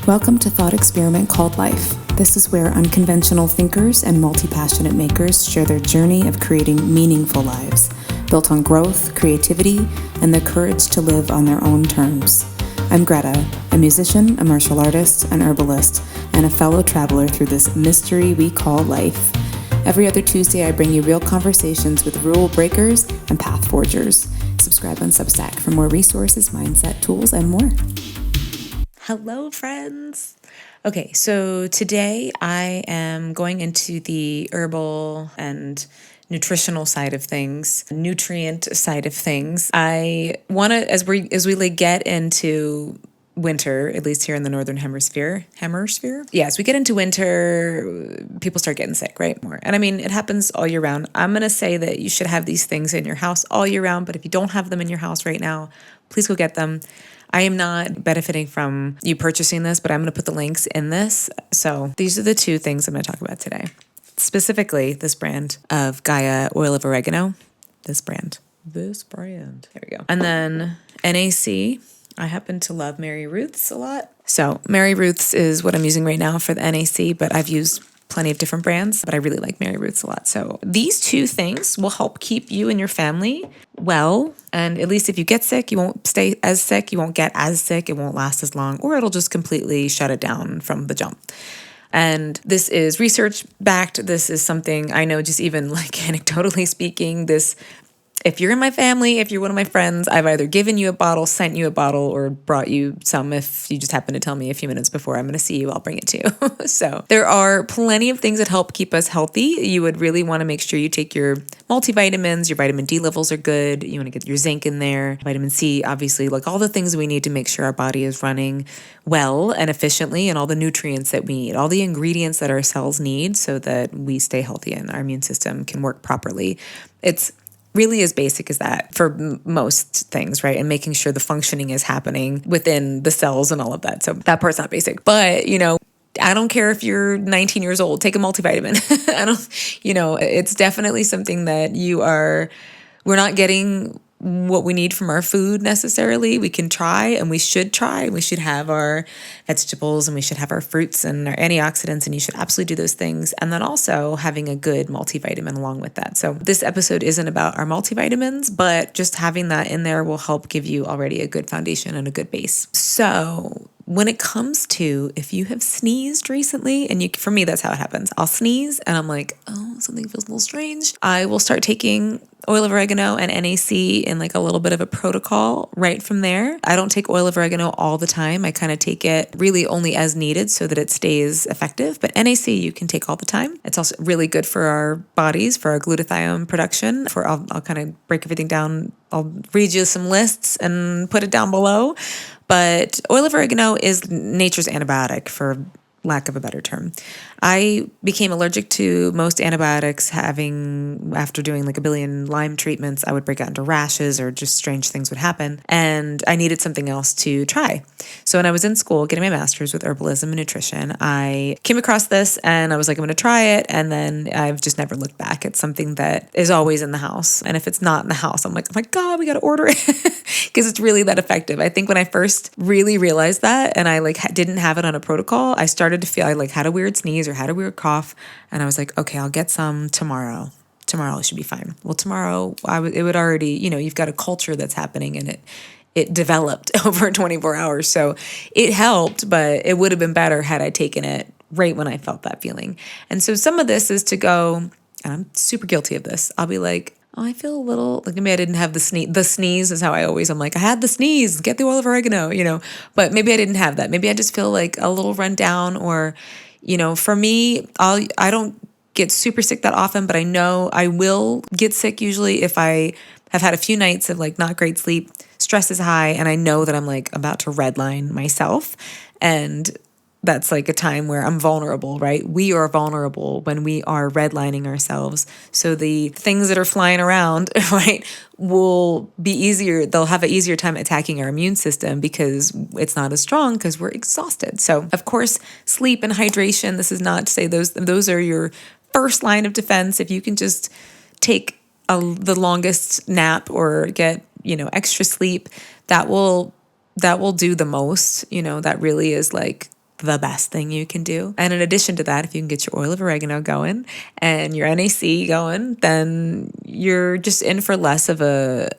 Welcome to Thought Experiment Called Life. This is where unconventional thinkers and multi-passionate makers share their journey of creating meaningful lives, built on growth, creativity, and the courage to live on their own terms. I'm Greta, a musician, a martial artist, an herbalist, and a fellow traveler through this mystery we call life. Every other Tuesday, I bring you real conversations with rule breakers and path forgers. Subscribe on Substack for more resources, mindset, tools, and more. Hello, friends. Okay, so today I am going into the herbal and nutritional side of things, nutrient side of things. I want to, as we get into winter, at least here in the northern hemisphere. Yes, we get into winter, people start getting sick, right? More. And I mean, it happens all year round. I'm going to say that you should have these things in your house all year round, but if you don't have them in your house right now, please go get them. I am not benefiting from you purchasing this, but I'm going to put the links in this. So these are the two things I'm going to talk about today. Specifically, this brand of Gaia oil of oregano. This brand. There we go. And then NAC. I happen to love Mary Ruth's a lot. So Mary Ruth's is what I'm using right now for the NAC, but I've used plenty of different brands, but I really like Mary Ruth's a lot. So these two things will help keep you and your family well. And at least if you get sick, you won't stay as sick. You won't get as sick. It won't last as long, or it'll just completely shut it down from the jump. And this is research backed. This is something I know, just even like anecdotally speaking, if you're in my family, if you're one of my friends, I've either given you a bottle, sent you a bottle, or brought you some. If you just happen to tell me a few minutes before I'm going to see you, I'll bring it to you. So there are plenty of things that help keep us healthy. You would really want to make sure you take your multivitamins. Your vitamin D levels are good. You want to get your zinc in there. Vitamin C, obviously, like all the things we need to make sure our body is running well and efficiently, and all the nutrients that we need, all the ingredients that our cells need so that we stay healthy and our immune system can work properly. It's really as basic as that for most things, right? And making sure the functioning is happening within the cells and all of that. So that part's not basic. But, I don't care if you're 19 years old, take a multivitamin. It's definitely something that we're not getting what we need from our food necessarily. We can try, and we should try. We should have our vegetables, and we should have our fruits and our antioxidants, and you should absolutely do those things. And then also having a good multivitamin along with that. So this episode isn't about our multivitamins, but just having that in there will help give you already a good foundation and a good base. So when it comes to if you have sneezed recently, and for me, that's how it happens. I'll sneeze and I'm like, oh, something feels a little strange. I will start taking oil of oregano and NAC in like a little bit of a protocol right from there. I don't take oil of oregano all the time. I kind of take it really only as needed so that it stays effective. But NAC you can take all the time. It's also really good for our bodies, for our glutathione production. I'll kind of break everything down. I'll read you some lists and put it down below. But oil of oregano is nature's antibiotic, for lack of a better term. I became allergic to most antibiotics after doing like a billion Lyme treatments. I would break out into rashes or just strange things would happen. And I needed something else to try. So when I was in school getting my master's with herbalism and nutrition, I came across this and I was like, I'm going to try it. And then I've just never looked back. It's something that is always in the house. And if it's not in the house, I'm like, oh my God, we got to order it because it's really that effective. I think when I first really realized that and I didn't have it on a protocol, I started to feel I had a weird sneeze or had a weird cough. And I was like, okay, I'll get some tomorrow. Tomorrow it should be fine. Well, tomorrow it would already, you've got a culture that's happening and it developed over 24 hours. So it helped, but it would have been better had I taken it right when I felt that feeling. And so some of this is to go, and I'm super guilty of this. I'll be like, oh, I feel a little, like maybe I didn't have the sneeze. The sneeze is how I'm like, I had the sneeze, get the oil of oregano, but maybe I didn't have that. Maybe I just feel like a little run down or, for me, I don't get super sick that often, but I know I will get sick usually if I have had a few nights of like not great sleep, stress is high, and I know that I'm like about to redline myself. And that's like a time where I'm vulnerable, right? We are vulnerable when we are redlining ourselves. So the things that are flying around, right, will be easier. They'll have an easier time attacking our immune system because it's not as strong because we're exhausted. So of course, sleep and hydration, this is not to say those are your first line of defense. If you can just take the longest nap or get, extra sleep, that will do the most. That really is like the best thing you can do. And in addition to that, if you can get your oil of oregano going and your NAC going, then you're just in for less of a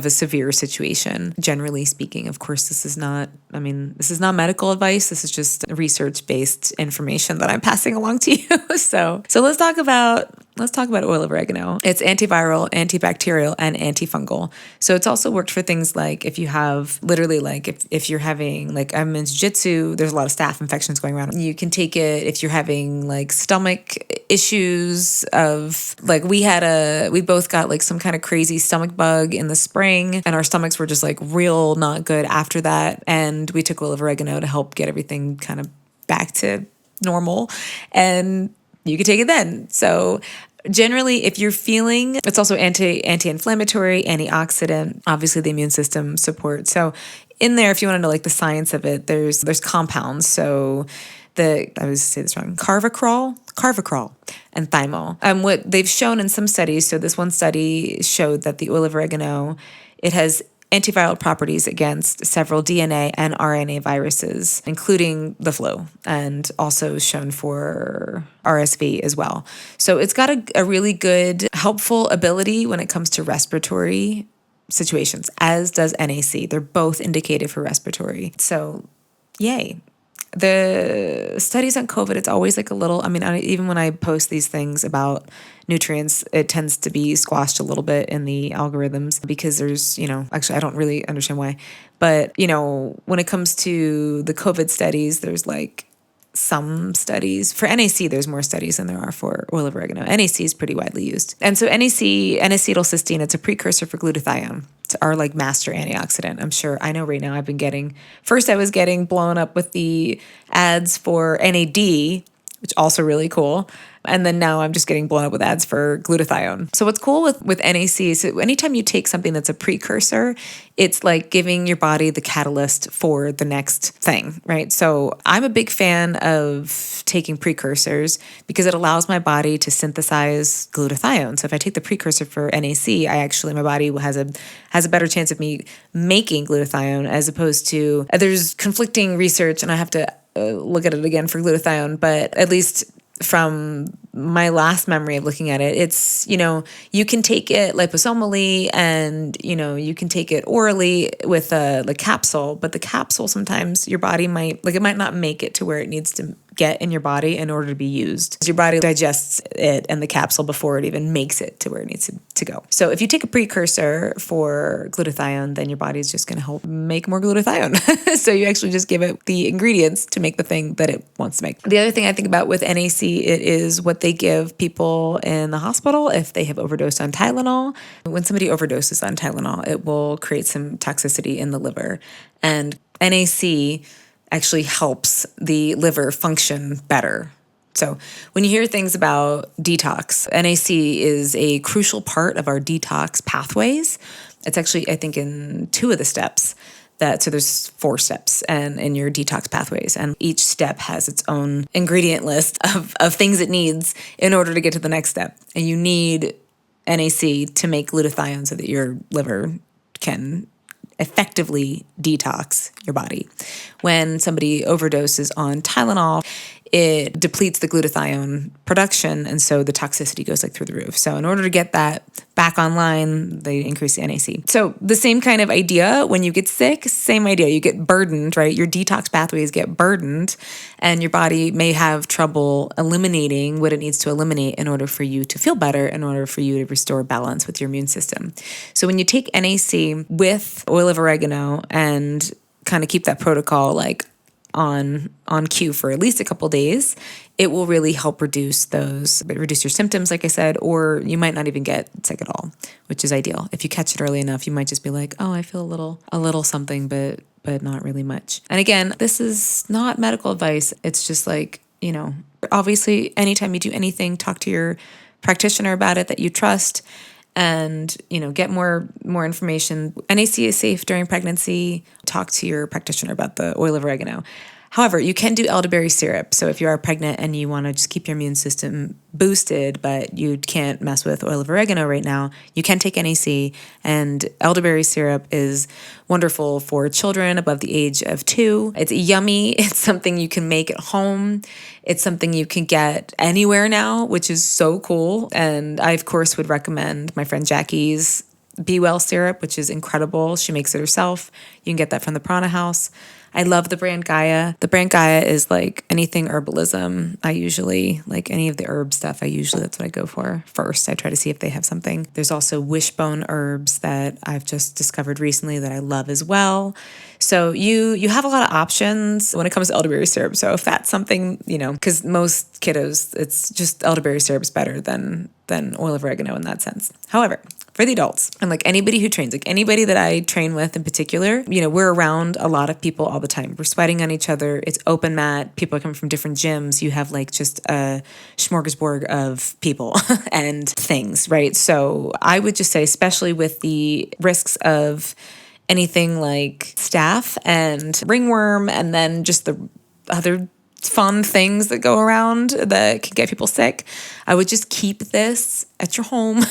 severe situation. Generally speaking, of course, this is not medical advice. This is just research-based information that I'm passing along to you. So let's talk about oil of oregano. It's antiviral, antibacterial, and antifungal. So it's also worked for things like if you have literally if you're having I'm in jiu-jitsu, there's a lot of staph infections going around. You can take it if you're having stomach issues of we both got some kind of crazy stomach bug in the spring, and our stomachs were just real not good after that. And we took oil of oregano to help get everything kind of back to normal, and you could take it then. So generally, if you're feeling, it's also anti-inflammatory, antioxidant, obviously the immune system support. So in there, if you want to know the science of it, there's compounds. So I always say this wrong, carvacrol, and thymol. What they've shown in some studies, so this one study showed that the oil of oregano, it has antiviral properties against several DNA and RNA viruses, including the flu, and also shown for RSV as well. So it's got a really good, helpful ability when it comes to respiratory situations, as does NAC. They're both indicated for respiratory. So yay. The studies on COVID, it's always a little, even when I post these things about nutrients, it tends to be squashed a little bit in the algorithms because there's, actually, I don't really understand why. But, when it comes to the COVID studies, there's some studies. For NAC, there's more studies than there are for oil of oregano. NAC is pretty widely used. And so NAC, N-Acetylcysteine, it's a precursor for glutathione. It's our master antioxidant. I'm sure, I know right now I was getting blown up with the ads for NAD, which also really cool. And then now I'm just getting blown up with ads for glutathione. So what's cool with NAC, so anytime you take something that's a precursor, it's giving your body the catalyst for the next thing, right? So I'm a big fan of taking precursors because it allows my body to synthesize glutathione. So if I take the precursor for NAC, my body has a better chance of me making glutathione, as opposed to, there's conflicting research, and I have to look at it again for glutathione, but at least from my last memory of looking at it, it's, you can take it liposomally, and, you can take it orally with a capsule, but the capsule, sometimes your body might not make it to where it needs to get in your body in order to be used. Your body digests it and the capsule before it even makes it to where it needs to go. So if you take a precursor for glutathione, then your body's just going to help make more glutathione. So you actually just give it the ingredients to make the thing that it wants to make. The other thing I think about with NAC, it is what they give people in the hospital if they have overdosed on Tylenol. When somebody overdoses on Tylenol, it will create some toxicity in the liver. And NAC actually helps the liver function better. So when you hear things about detox, NAC is a crucial part of our detox pathways. It's actually, I think, in 2 of the steps. So there's 4 steps and in your detox pathways, and each step has its own ingredient list of things it needs in order to get to the next step. And you need NAC to make glutathione so that your liver can effectively detox your body. When somebody overdoses on Tylenol, it depletes the glutathione production, and so the toxicity goes through the roof. So in order to get that back online, they increase the NAC. So the same kind of idea when you get sick, same idea. You get burdened, right? Your detox pathways get burdened, and your body may have trouble eliminating what it needs to eliminate in order for you to feel better, in order for you to restore balance with your immune system. So when you take NAC with oil of oregano and kind of keep that protocol on cue for at least a couple days, it will really help reduce your symptoms, like I said, or you might not even get sick at all, which is ideal. If you catch it early enough, you might just be oh, I feel a little something, but not really much. And again, this is not medical advice. It's just obviously, anytime you do anything, talk to your practitioner about it that you trust, and get more information. NAC is safe during pregnancy. Talk to your practitioner about the oil of oregano. However, you can do elderberry syrup. So if you are pregnant and you want to just keep your immune system boosted, but you can't mess with oil of oregano right now, you can take NAC, and elderberry syrup is wonderful for children above the age of 2. It's yummy. It's something you can make at home. It's something you can get anywhere now, which is so cool. And I, of course, would recommend my friend Jackie's Be Well syrup, which is incredible. She makes it herself. You can get that from the Prana House. I love the brand Gaia. The brand Gaia is like anything herbalism. I usually, like any of the herb stuff, that's what I go for first. I try to see if they have something. There's also wishbone herbs that I've just discovered recently that I love as well. So you have a lot of options when it comes to elderberry syrup. So if that's something, because most kiddos, it's just elderberry syrup is better than oil of oregano in that sense. However, for the adults and like anybody who trains, like anybody that I train with in particular, we're around a lot of people all the time. We're sweating on each other. It's open mat. People are coming from different gyms. You have like just a smorgasbord of people and things, right? So I would just say, especially with the risks of anything like staph and ringworm, and then just the other fun things that go around that can get people sick, I would just keep this at your home.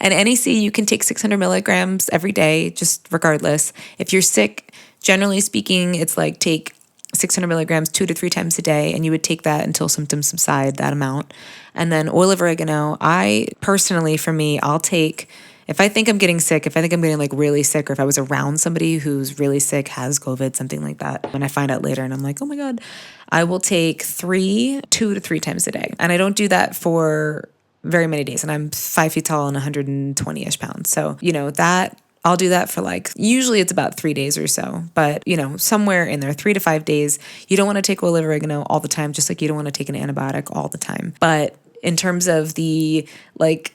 And NAC, you can take 600 milligrams every day, just regardless. If you're sick, generally speaking, it's like take 600 milligrams 2 to 3 times a day, and you would take that until symptoms subside, that amount. And then oil of oregano, I personally, for me, I'll take, if I think I'm getting sick, if I think I'm getting like really sick, or if I was around somebody who's really sick, has COVID, something like that, when I find out later and I'm like, oh my God, I will take 2 to 3 times a day. And I don't do that for very many days. And I'm 5 feet tall and 120-ish pounds. So, that I'll do that for like, usually it's about 3 days or so, but somewhere in there, 3 to 5 days. You don't want to take oil of oregano all the time, just like you don't want to take an antibiotic all the time. But in terms of the like,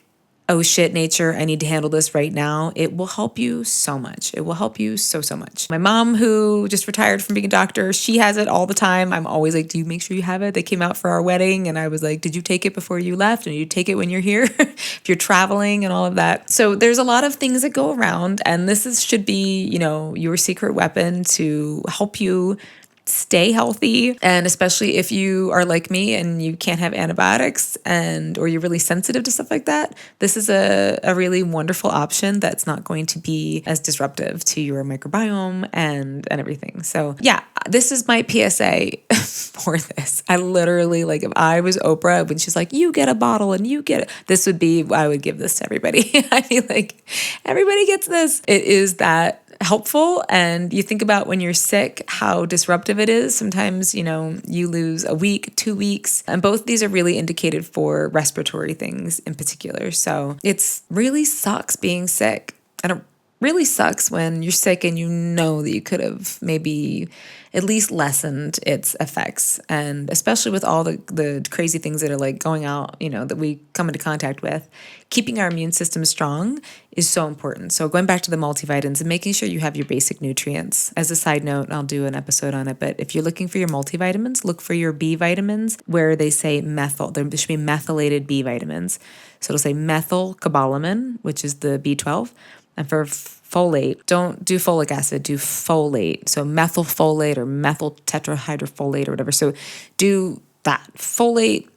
oh shit, nature, I need to handle this right now, it will help you so much. It will help you so much. My mom, who just retired from being a doctor, she has it all the time. I'm always like, do you make sure you have it? They came out for our wedding and I was like, did you take it before you left? And you take it when you're here, if you're traveling and all of that. So there's a lot of things that go around, and should be, your secret weapon to help you stay healthy. And especially if you are like me and you can't have antibiotics or you're really sensitive to stuff like that, this is a really wonderful option that's not going to be as disruptive to your microbiome and everything. So yeah, this is my PSA for this. I literally, like, if I was Oprah, when she's like, you get a bottle and you get it, I would give this to everybody. I mean, like, everybody gets this. It is that helpful. And you think about when you're sick, how disruptive it is. Sometimes, you lose a week, 2 weeks, and both these are really indicated for respiratory things in particular. So it's really sucks being sick. And it really sucks when you're sick and you know that you could have maybe at least lessened its effects. And especially with all the crazy things that are like going out, that we come into contact with, keeping our immune system strong is so important. So going back to the multivitamins and making sure you have your basic nutrients. As a side note, I'll do an episode on it, but if you're looking for your multivitamins, look for your B vitamins where they say methyl. There should be methylated B vitamins. So it'll say methylcobalamin, which is the B12. And for folate, don't do folic acid, do folate. So methylfolate or methyl tetrahydrofolate or whatever. So do that, folate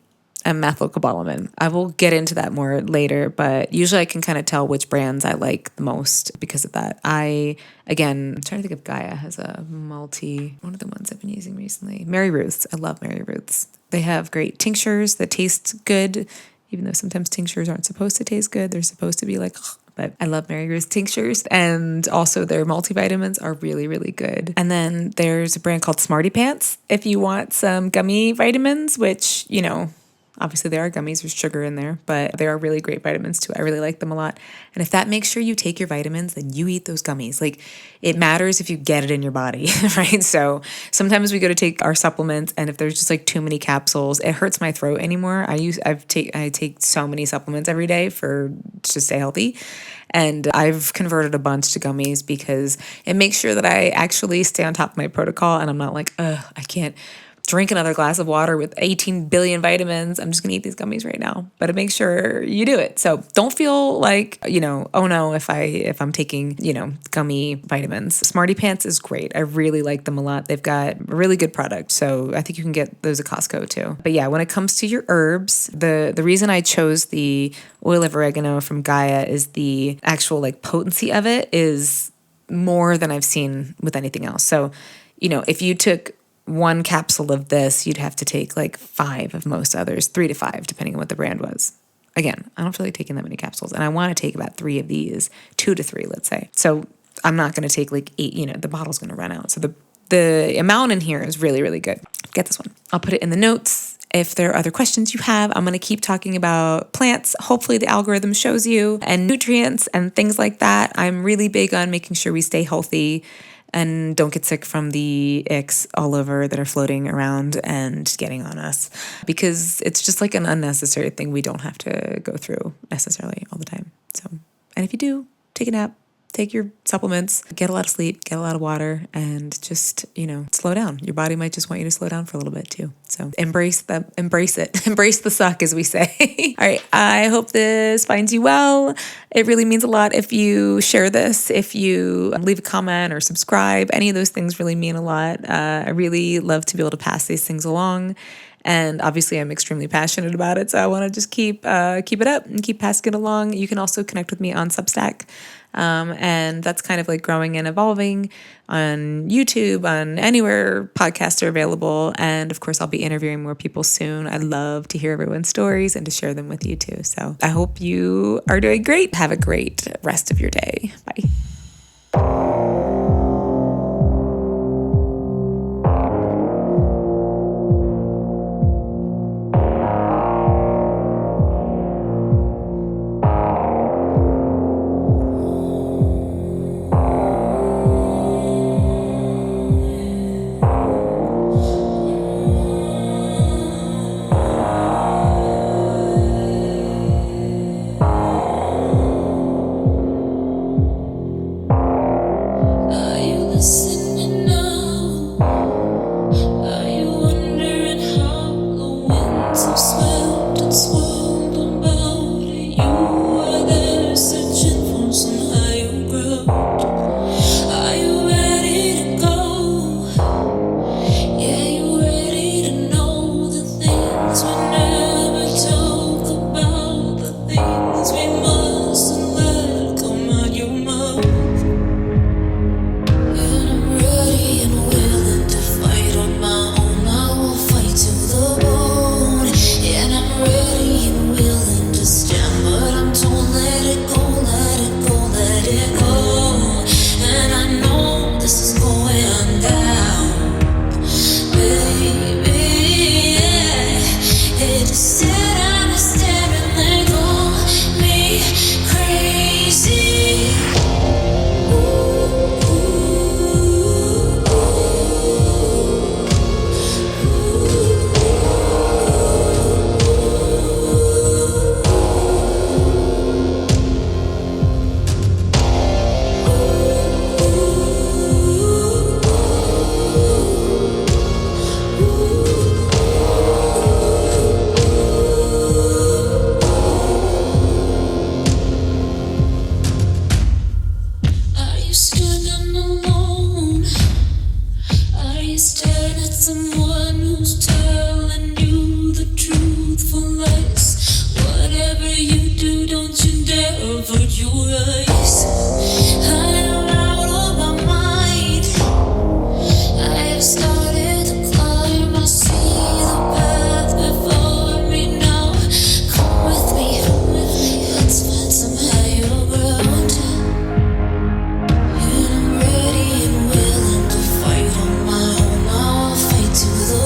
and methylcobalamin. I will get into that more later, but usually I can kind of tell which brands I like the most because of that. I'm trying to think if Gaia has one of the ones I've been using recently. Mary Ruth's. I love Mary Ruth's. They have great tinctures that taste good, even though sometimes tinctures aren't supposed to taste good. They're supposed to be like, but I love Mary Ruth's tinctures, and also their multivitamins are really, really good. And then there's a brand called Smarty Pants. If you want some gummy vitamins, which, obviously there are gummies, there's sugar in there, but they are really great vitamins too. I really like them a lot. And if that makes sure you take your vitamins, then you eat those gummies. Like, it matters if you get it in your body, right? So sometimes we go to take our supplements, and if there's just like too many capsules, it hurts my throat anymore. I take so many supplements every day to stay healthy. And I've converted a bunch to gummies because it makes sure that I actually stay on top of my protocol, and I'm not like, I can't drink another glass of water with 18 billion vitamins. I'm just going to eat these gummies right now. But make sure you do it. So don't feel like, oh no, if I'm taking, gummy vitamins. Smarty Pants is great. I really like them a lot. They've got a really good product. So I think you can get those at Costco too. But yeah, when it comes to your herbs, the reason I chose the oil of oregano from Gaia is the actual like potency of it is more than I've seen with anything else. So, if you took one capsule of this, you'd have to take like 5 of most others, 3 to 5, depending on what the brand was. Again, I don't feel like taking that many capsules, and I want to take about 3 of these, 2 to 3, let's say. So I'm not going to take like 8, the bottle's going to run out. So the amount in here is really, really good. Get this one. I'll put it in the notes. If there are other questions you have, I'm going to keep talking about plants. Hopefully the algorithm shows you, and nutrients and things like that. I'm really big on making sure we stay healthy and don't get sick from the icks all over that are floating around and getting on us, because it's just like an unnecessary thing we don't have to go through necessarily all the time. So, and if you do, take a nap, take your supplements, get a lot of sleep, get a lot of water, and just, slow down. Your body might just want you to slow down for a little bit too. So embrace it, embrace the suck, as we say. All right. I hope this finds you well. It really means a lot if you share this, if you leave a comment or subscribe. Any of those things really mean a lot. I really love to be able to pass these things along. And obviously I'm extremely passionate about it. So I want to just keep it up and keep passing it along. You can also connect with me on Substack. And that's kind of like growing and evolving on YouTube, on anywhere podcasts are available. And of course, I'll be interviewing more people soon. I love to hear everyone's stories and to share them with you too. So I hope you are doing great. Have a great rest of your day. Bye. To the